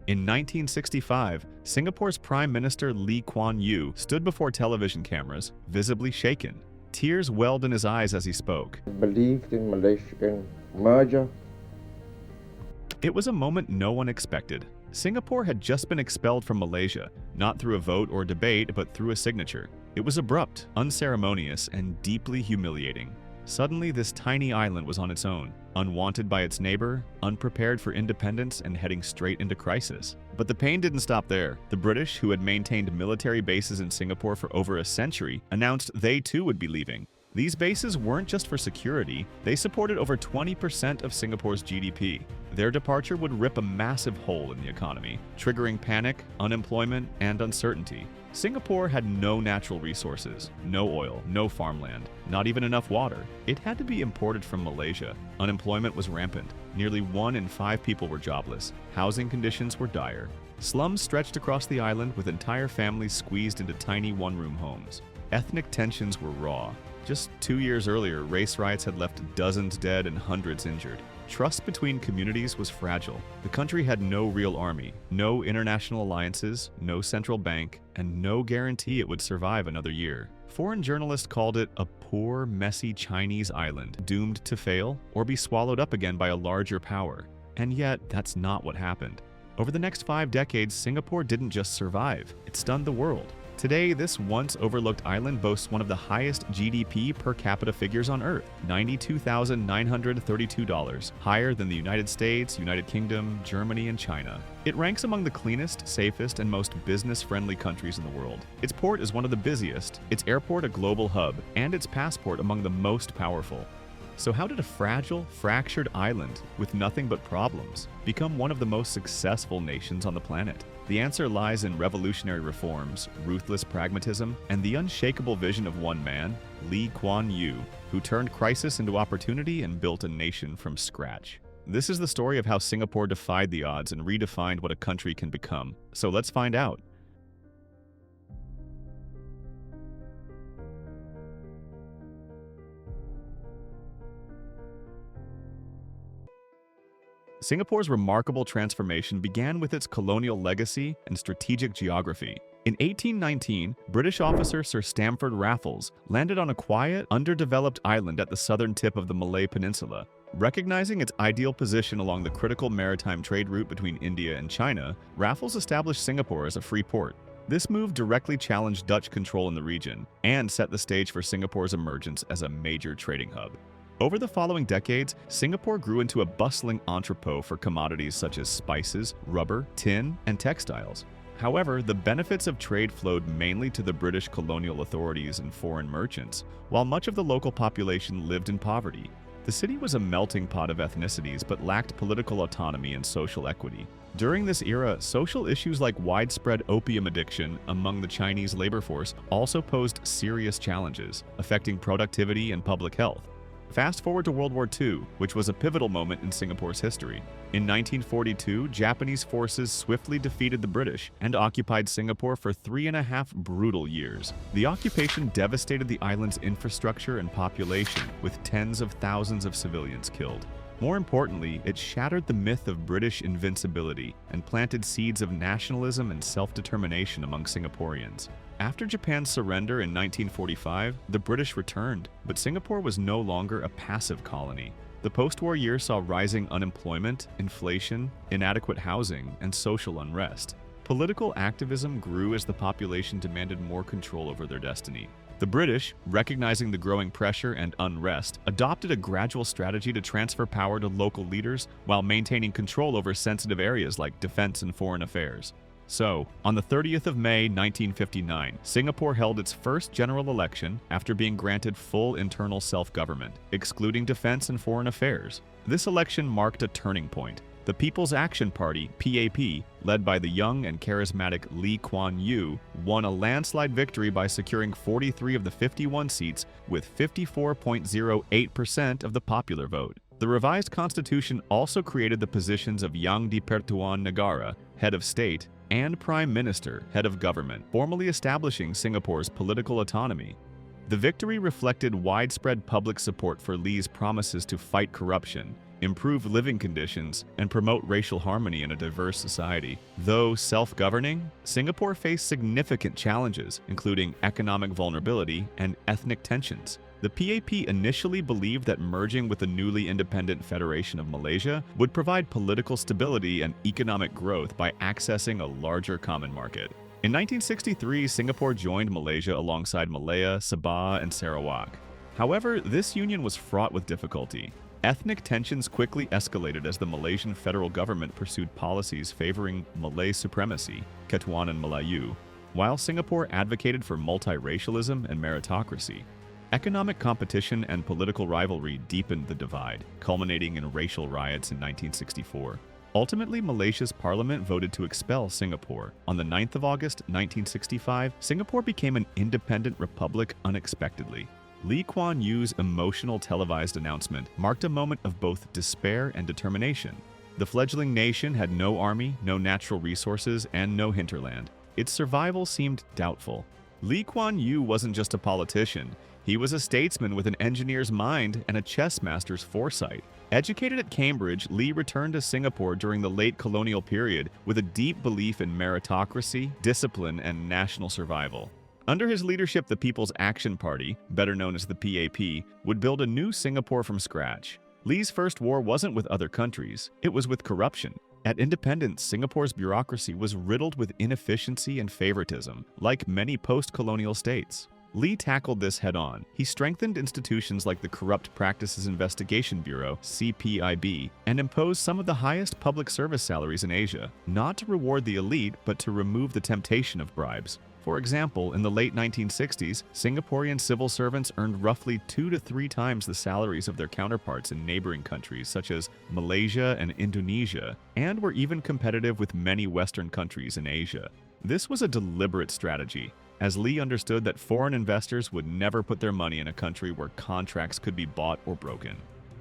In 1965, Singapore's Prime Minister Kuan Yew stood before television cameras, visibly shaken. Tears welled in his eyes as he spoke. Believed in Malaysian merger. It was a moment no one expected. Singapore had just been expelled from Malaysia, not through a vote or debate, but through a signature. It was abrupt, unceremonious, and deeply humiliating. Suddenly, this tiny island was on its own, unwanted by its neighbor, unprepared for independence, and heading straight into crisis. But the pain didn't stop there. The British, who had maintained military bases in Singapore for over a century, announced they too would be leaving. These bases weren't just for security, they supported over 20% of Singapore's GDP. Their departure would rip a massive hole in the economy, triggering panic, unemployment, and uncertainty. Singapore had no natural resources, no oil, no farmland, not even enough water. It had to be imported from Malaysia. Unemployment was rampant. Nearly 1 in 5 people were jobless. Housing conditions were dire. Slums stretched across the island with entire families squeezed into tiny one-room homes. Ethnic tensions were raw. Just 2 years earlier, race riots had left dozens dead and hundreds injured. Trust between communities was fragile. The country had no real army, no international alliances, no central bank, and no guarantee it would survive another year. Foreign journalists called it a poor, messy Chinese island, doomed to fail or be swallowed up again by a larger power. And yet, that's not what happened. Over the next 5 decades, Singapore didn't just survive, it stunned the world. Today, this once overlooked island boasts one of the highest GDP per capita figures on Earth, $92,932, higher than the United States, United Kingdom, Germany, and China. It ranks among the cleanest, safest, and most business-friendly countries in the world. Its port is one of the busiest, its airport a global hub, and its passport among the most powerful. So how did a fragile, fractured island with nothing but problems become one of the most successful nations on the planet? The answer lies in revolutionary reforms, ruthless pragmatism, and the unshakable vision of one man, Kuan Yew, who turned crisis into opportunity and built a nation from scratch. This is the story of how Singapore defied the odds and redefined what a country can become. So let's find out. Singapore's remarkable transformation began with its colonial legacy and strategic geography. In 1819, British officer Sir Stamford Raffles landed on a quiet, underdeveloped island at the southern tip of the Malay Peninsula. Recognizing its ideal position along the critical maritime trade route between India and China, Raffles established Singapore as a free port. This move directly challenged Dutch control in the region and set the stage for Singapore's emergence as a major trading hub. Over the following decades, Singapore grew into a bustling entrepot for commodities such as spices, rubber, tin, and textiles. However, the benefits of trade flowed mainly to the British colonial authorities and foreign merchants, while much of the local population lived in poverty. The city was a melting pot of ethnicities but lacked political autonomy and social equity. During this era, social issues like widespread opium addiction among the Chinese labor force also posed serious challenges, affecting productivity and public health. Fast forward to World War II, which was a pivotal moment in Singapore's history. In 1942, Japanese forces swiftly defeated the British and occupied Singapore for 3.5 brutal years. The occupation devastated the island's infrastructure and population, with tens of thousands of civilians killed. More importantly, it shattered the myth of British invincibility and planted seeds of nationalism and self-determination among Singaporeans. After Japan's surrender in 1945, the British returned, but Singapore was no longer a passive colony. The post-war years saw rising unemployment, inflation, inadequate housing, and social unrest. Political activism grew as the population demanded more control over their destiny. The British, recognizing the growing pressure and unrest, adopted a gradual strategy to transfer power to local leaders while maintaining control over sensitive areas like defense and foreign affairs. So, on the 30th of May 1959, Singapore held its first general election after being granted full internal self-government, excluding defense and foreign affairs. This election marked a turning point. The People's Action Party, PAP, led by the young and charismatic Kuan Yew, won a landslide victory by securing 43 of the 51 seats with 54.08% of the popular vote. The revised constitution also created the positions of Yang di-Pertuan Negara, head of state, and Prime Minister, head of government, formally establishing Singapore's political autonomy. The victory reflected widespread public support for Lee's promises to fight corruption improve living conditions, and promote racial harmony in a diverse society. Though self-governing, Singapore faced significant challenges, including economic vulnerability and ethnic tensions. The PAP initially believed that merging with the newly independent Federation of Malaysia would provide political stability and economic growth by accessing a larger common market. In 1963, Singapore joined Malaysia alongside Malaya, Sabah, and Sarawak. However, this union was fraught with difficulty. Ethnic tensions quickly escalated as the Malaysian federal government pursued policies favoring Malay supremacy, Ketuanan Melayu, while Singapore advocated for multiracialism and meritocracy. Economic competition and political rivalry deepened the divide, culminating in racial riots in 1964. Ultimately, Malaysia's parliament voted to expel Singapore. On the 9th of August 1965, Singapore became an independent republic unexpectedly. Lee Kuan Yew's emotional televised announcement marked a moment of both despair and determination. The fledgling nation had no army, no natural resources, and no hinterland. Its survival seemed doubtful. Lee Kuan Yew wasn't just a politician. He was a statesman with an engineer's mind and a chess master's foresight. Educated at Cambridge, Lee returned to Singapore during the late colonial period with a deep belief in meritocracy, discipline, and national survival. Under his leadership, the People's Action Party, better known as the PAP, would build a new Singapore from scratch. Lee's first war wasn't with other countries, it was with corruption. At independence, Singapore's bureaucracy was riddled with inefficiency and favoritism, like many post-colonial states. Lee tackled this head-on. He strengthened institutions like the Corrupt Practices Investigation Bureau, CPIB, and imposed some of the highest public service salaries in Asia, not to reward the elite, but to remove the temptation of bribes. For example, in the late 1960s, Singaporean civil servants earned roughly 2 to 3 times the salaries of their counterparts in neighboring countries such as Malaysia and Indonesia, and were even competitive with many Western countries in Asia. This was a deliberate strategy, as Lee understood that foreign investors would never put their money in a country where contracts could be bought or broken.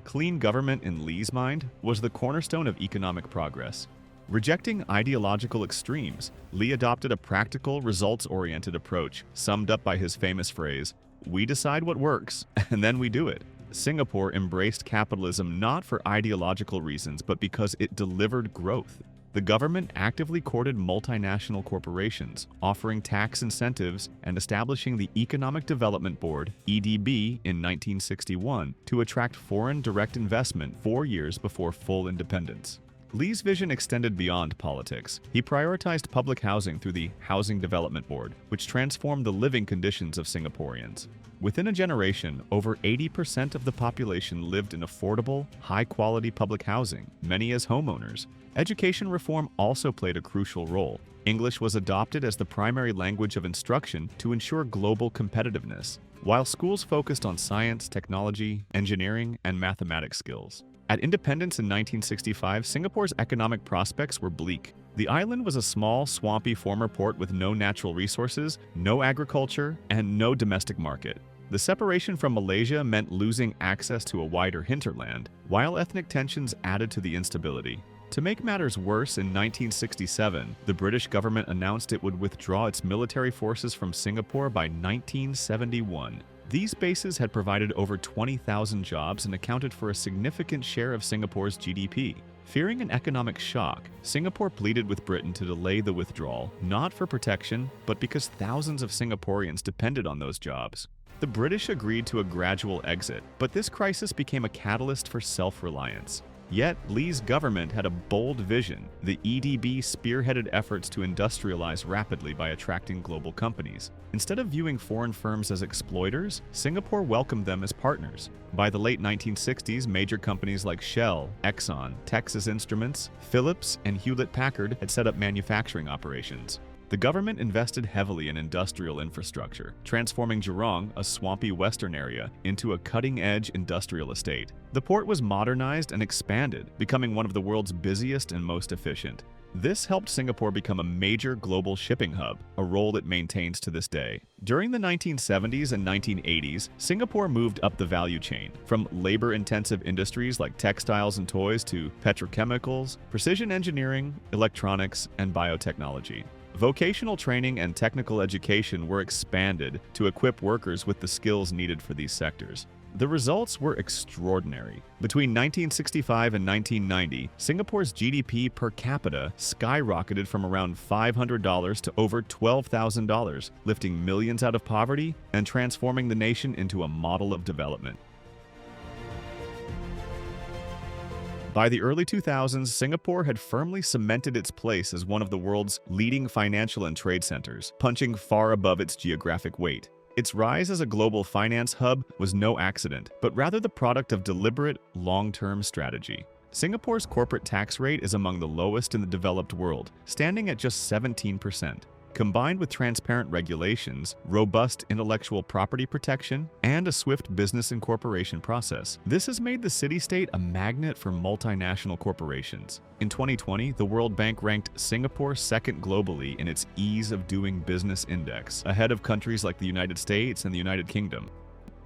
Clean government, in Lee's mind, was the cornerstone of economic progress. Rejecting ideological extremes, Lee adopted a practical, results-oriented approach, summed up by his famous phrase, "We decide what works, and then we do it." Singapore embraced capitalism not for ideological reasons, but because it delivered growth. The government actively courted multinational corporations, offering tax incentives and establishing the Economic Development Board, EDB, in 1961 to attract foreign direct investment 4 years before full independence. Lee's vision extended beyond politics. He prioritized public housing through the Housing Development Board, which transformed the living conditions of Singaporeans. Within a generation, over 80% of the population lived in affordable, high-quality public housing, many as homeowners. Education reform also played a crucial role. English was adopted as the primary language of instruction to ensure global competitiveness, while schools focused on science, technology, engineering, and mathematics skills. At independence in 1965, Singapore's economic prospects were bleak. The island was a small, swampy former port with no natural resources, no agriculture, and no domestic market. The separation from Malaysia meant losing access to a wider hinterland, while ethnic tensions added to the instability. To make matters worse, in 1967, the British government announced it would withdraw its military forces from Singapore by 1971. These bases had provided over 20,000 jobs and accounted for a significant share of Singapore's GDP. Fearing an economic shock, Singapore pleaded with Britain to delay the withdrawal, not for protection, but because thousands of Singaporeans depended on those jobs. The British agreed to a gradual exit, but this crisis became a catalyst for self-reliance. Yet, Lee's government had a bold vision. The EDB spearheaded efforts to industrialize rapidly by attracting global companies. Instead of viewing foreign firms as exploiters, Singapore welcomed them as partners. By the late 1960s, major companies like Shell, Exxon, Texas Instruments, Philips, and Hewlett-Packard had set up manufacturing operations. The government invested heavily in industrial infrastructure, transforming Jurong, a swampy western area, into a cutting-edge industrial estate. The port was modernized and expanded, becoming one of the world's busiest and most efficient. This helped Singapore become a major global shipping hub, a role it maintains to this day. During the 1970s and 1980s, Singapore moved up the value chain, from labor-intensive industries like textiles and toys to petrochemicals, precision engineering, electronics, and biotechnology. Vocational training and technical education were expanded to equip workers with the skills needed for these sectors. The results were extraordinary. Between 1965 and 1990, Singapore's GDP per capita skyrocketed from around $500 to over $12,000, lifting millions out of poverty and transforming the nation into a model of development. By the early 2000s, Singapore had firmly cemented its place as one of the world's leading financial and trade centers, punching far above its geographic weight. Its rise as a global finance hub was no accident, but rather the product of deliberate, long-term strategy. Singapore's corporate tax rate is among the lowest in the developed world, standing at just 17%. Combined with transparent regulations, robust intellectual property protection, and a swift business incorporation process, this has made the city-state a magnet for multinational corporations. In 2020, the World Bank ranked Singapore second globally in its Ease of Doing Business Index, ahead of countries like the United States and the United Kingdom.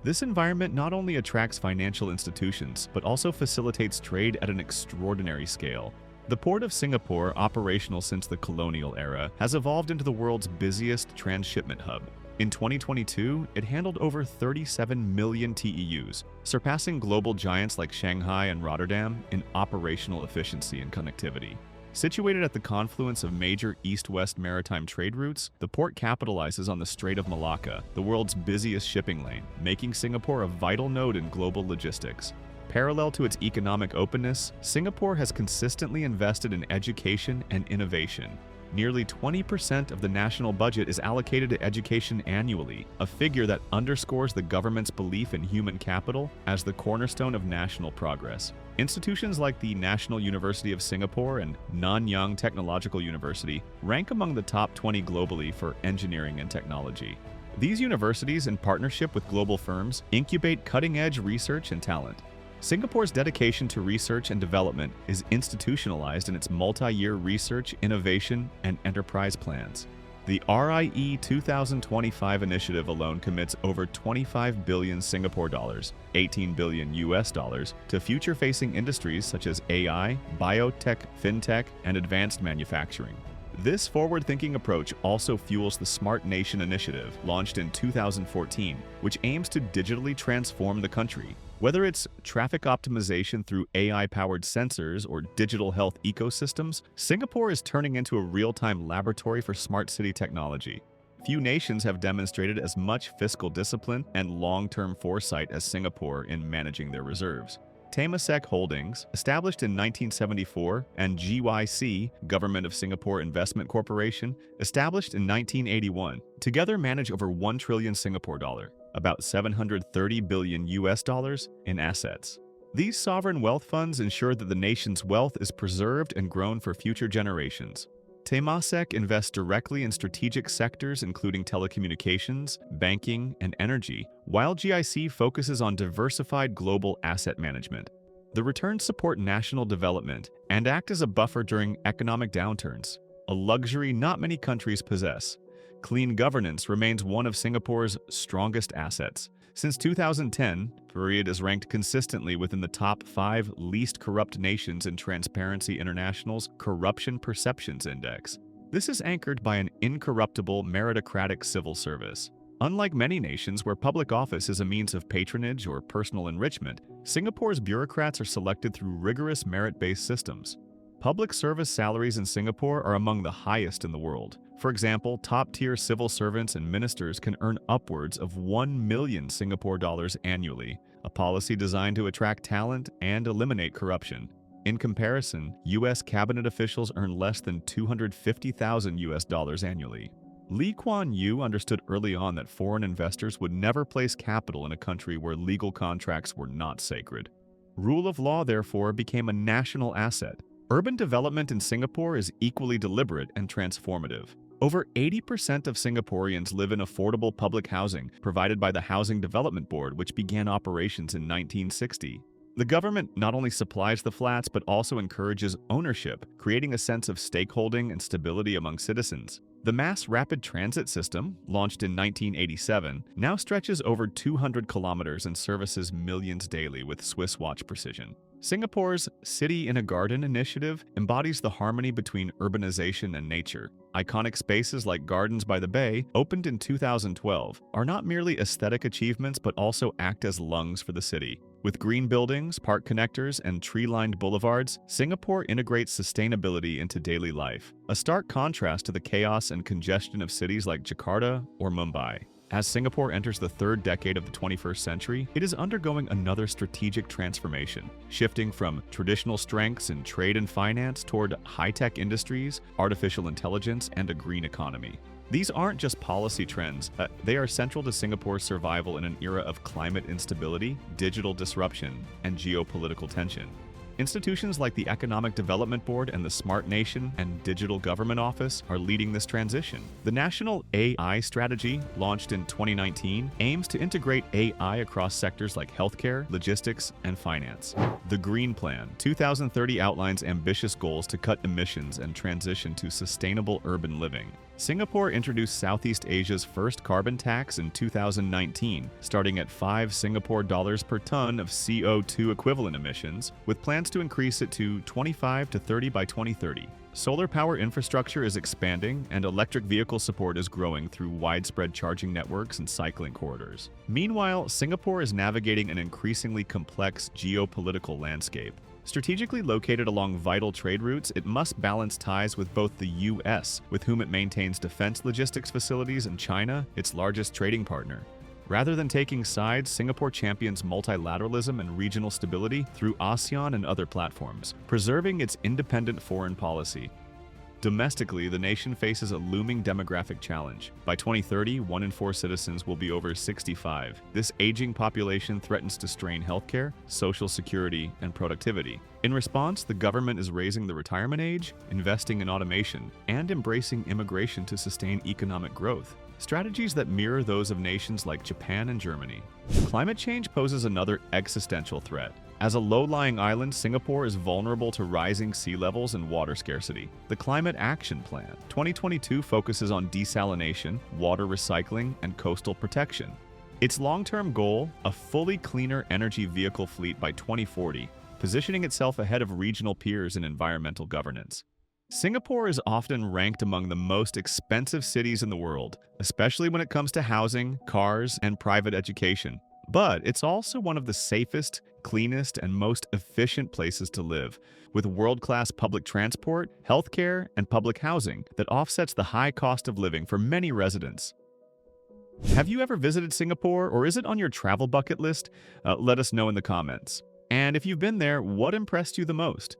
This environment not only attracts financial institutions, but also facilitates trade at an extraordinary scale. The Port of Singapore, operational since the Colonial era, has evolved into the world's busiest transshipment hub. In 2022, it handled over 37 million TEUs, surpassing global giants like Shanghai and Rotterdam in operational efficiency and connectivity. Situated at the confluence of major east-west maritime trade routes, the port capitalizes on the Strait of Malacca, the world's busiest shipping lane, making Singapore a vital node in global logistics. Parallel to its economic openness, Singapore has consistently invested in education and innovation. Nearly 20% of the national budget is allocated to education annually, a figure that underscores the government's belief in human capital as the cornerstone of national progress. Institutions like the National University of Singapore and Nanyang Technological University rank among the top 20 globally for engineering and technology. These universities, in partnership with global firms, incubate cutting-edge research and talent. Singapore's dedication to research and development is institutionalized in its multi-year research, innovation, and enterprise plans. The RIE 2025 initiative alone commits over 25 billion Singapore dollars, 18 billion US dollars, to future-facing industries such as AI, biotech, fintech, and advanced manufacturing. This forward-thinking approach also fuels the Smart Nation initiative, launched in 2014, which aims to digitally transform the country. Whether it's traffic optimization through AI-powered sensors or digital health ecosystems, Singapore is turning into a real-time laboratory for smart city technology. Few nations have demonstrated as much fiscal discipline and long-term foresight as Singapore in managing their reserves. Temasek Holdings, established in 1974, and GYC, Government of Singapore Investment Corporation, established in 1981, together manage over 1 trillion Singapore dollar, about 730 billion US dollars in assets. These sovereign wealth funds ensure that the nation's wealth is preserved and grown for future generations. Temasek invests directly in strategic sectors including telecommunications, banking, and energy, while GIC focuses on diversified global asset management. The returns support national development and act as a buffer during economic downturns, a luxury not many countries possess. Clean governance remains one of Singapore's strongest assets. Since 2010, Korea is ranked consistently within the top 5 least corrupt nations in Transparency International's Corruption Perceptions Index. This is anchored by an incorruptible meritocratic civil service. Unlike many nations where public office is a means of patronage or personal enrichment, Singapore's bureaucrats are selected through rigorous merit-based systems. Public service salaries in Singapore are among the highest in the world. For example, top-tier civil servants and ministers can earn upwards of 1 million Singapore dollars annually, a policy designed to attract talent and eliminate corruption. In comparison, U.S. cabinet officials earn less than 250,000 US dollars annually. Kuan Yew understood early on that foreign investors would never place capital in a country where legal contracts were not sacred. Rule of law, therefore, became a national asset. Urban development in Singapore is equally deliberate and transformative. Over 80% of Singaporeans live in affordable public housing provided by the Housing Development Board, which began operations in 1960. The government not only supplies the flats but also encourages ownership, creating a sense of stakeholding and stability among citizens. The mass rapid transit system, launched in 1987, now stretches over 200 kilometers and services millions daily with Swiss watch precision. Singapore's City in a Garden initiative embodies the harmony between urbanization and nature. Iconic spaces like Gardens by the Bay, opened in 2012, are not merely aesthetic achievements but also act as lungs for the city. With green buildings, park connectors, and tree-lined boulevards, Singapore integrates sustainability into daily life, a stark contrast to the chaos and congestion of cities like Jakarta or Mumbai. As Singapore enters the third decade of the 21st century, it is undergoing another strategic transformation, shifting from traditional strengths in trade and finance toward high-tech industries, artificial intelligence, and a green economy. These aren't just policy trends, they are central to Singapore's survival in an era of climate instability, digital disruption, and geopolitical tension. Institutions like the Economic Development Board and the Smart Nation and Digital Government Office are leading this transition. The National AI Strategy, launched in 2019, aims to integrate AI across sectors like healthcare, logistics, and finance. The Green Plan 2030 outlines ambitious goals to cut emissions and transition to sustainable urban living. Singapore introduced Southeast Asia's first carbon tax in 2019, starting at 5 Singapore dollars per ton of CO2 equivalent emissions, with plans to increase it to 25 to 30 by 2030. Solar power infrastructure is expanding, and electric vehicle support is growing through widespread charging networks and cycling corridors. Meanwhile, Singapore is navigating an increasingly complex geopolitical landscape. Strategically located along vital trade routes, it must balance ties with both the U.S., with whom it maintains defense logistics facilities, and China, its largest trading partner. Rather than taking sides, Singapore champions multilateralism and regional stability through ASEAN and other platforms, preserving its independent foreign policy. Domestically, the nation faces a looming demographic challenge. By 2030, 1 in 4 citizens will be over 65. This aging population threatens to strain healthcare, social security, and productivity. In response, the government is raising the retirement age, investing in automation, and embracing immigration to sustain economic growth. Strategies that mirror those of nations like Japan and Germany. Climate change poses another existential threat. As a low-lying island, Singapore is vulnerable to rising sea levels and water scarcity. The Climate Action Plan 2022 focuses on desalination, water recycling, and coastal protection. Its long-term goal, a fully cleaner energy vehicle fleet by 2040, positioning itself ahead of regional peers in environmental governance. Singapore is often ranked among the most expensive cities in the world, especially when it comes to housing, cars, and private education. But it's also one of the safest, cleanest, and most efficient places to live, with world-class public transport, healthcare, and public housing that offsets the high cost of living for many residents. Have you ever visited Singapore, or is it on your travel bucket list? Let us know in the comments. And if you've been there, what impressed you the most?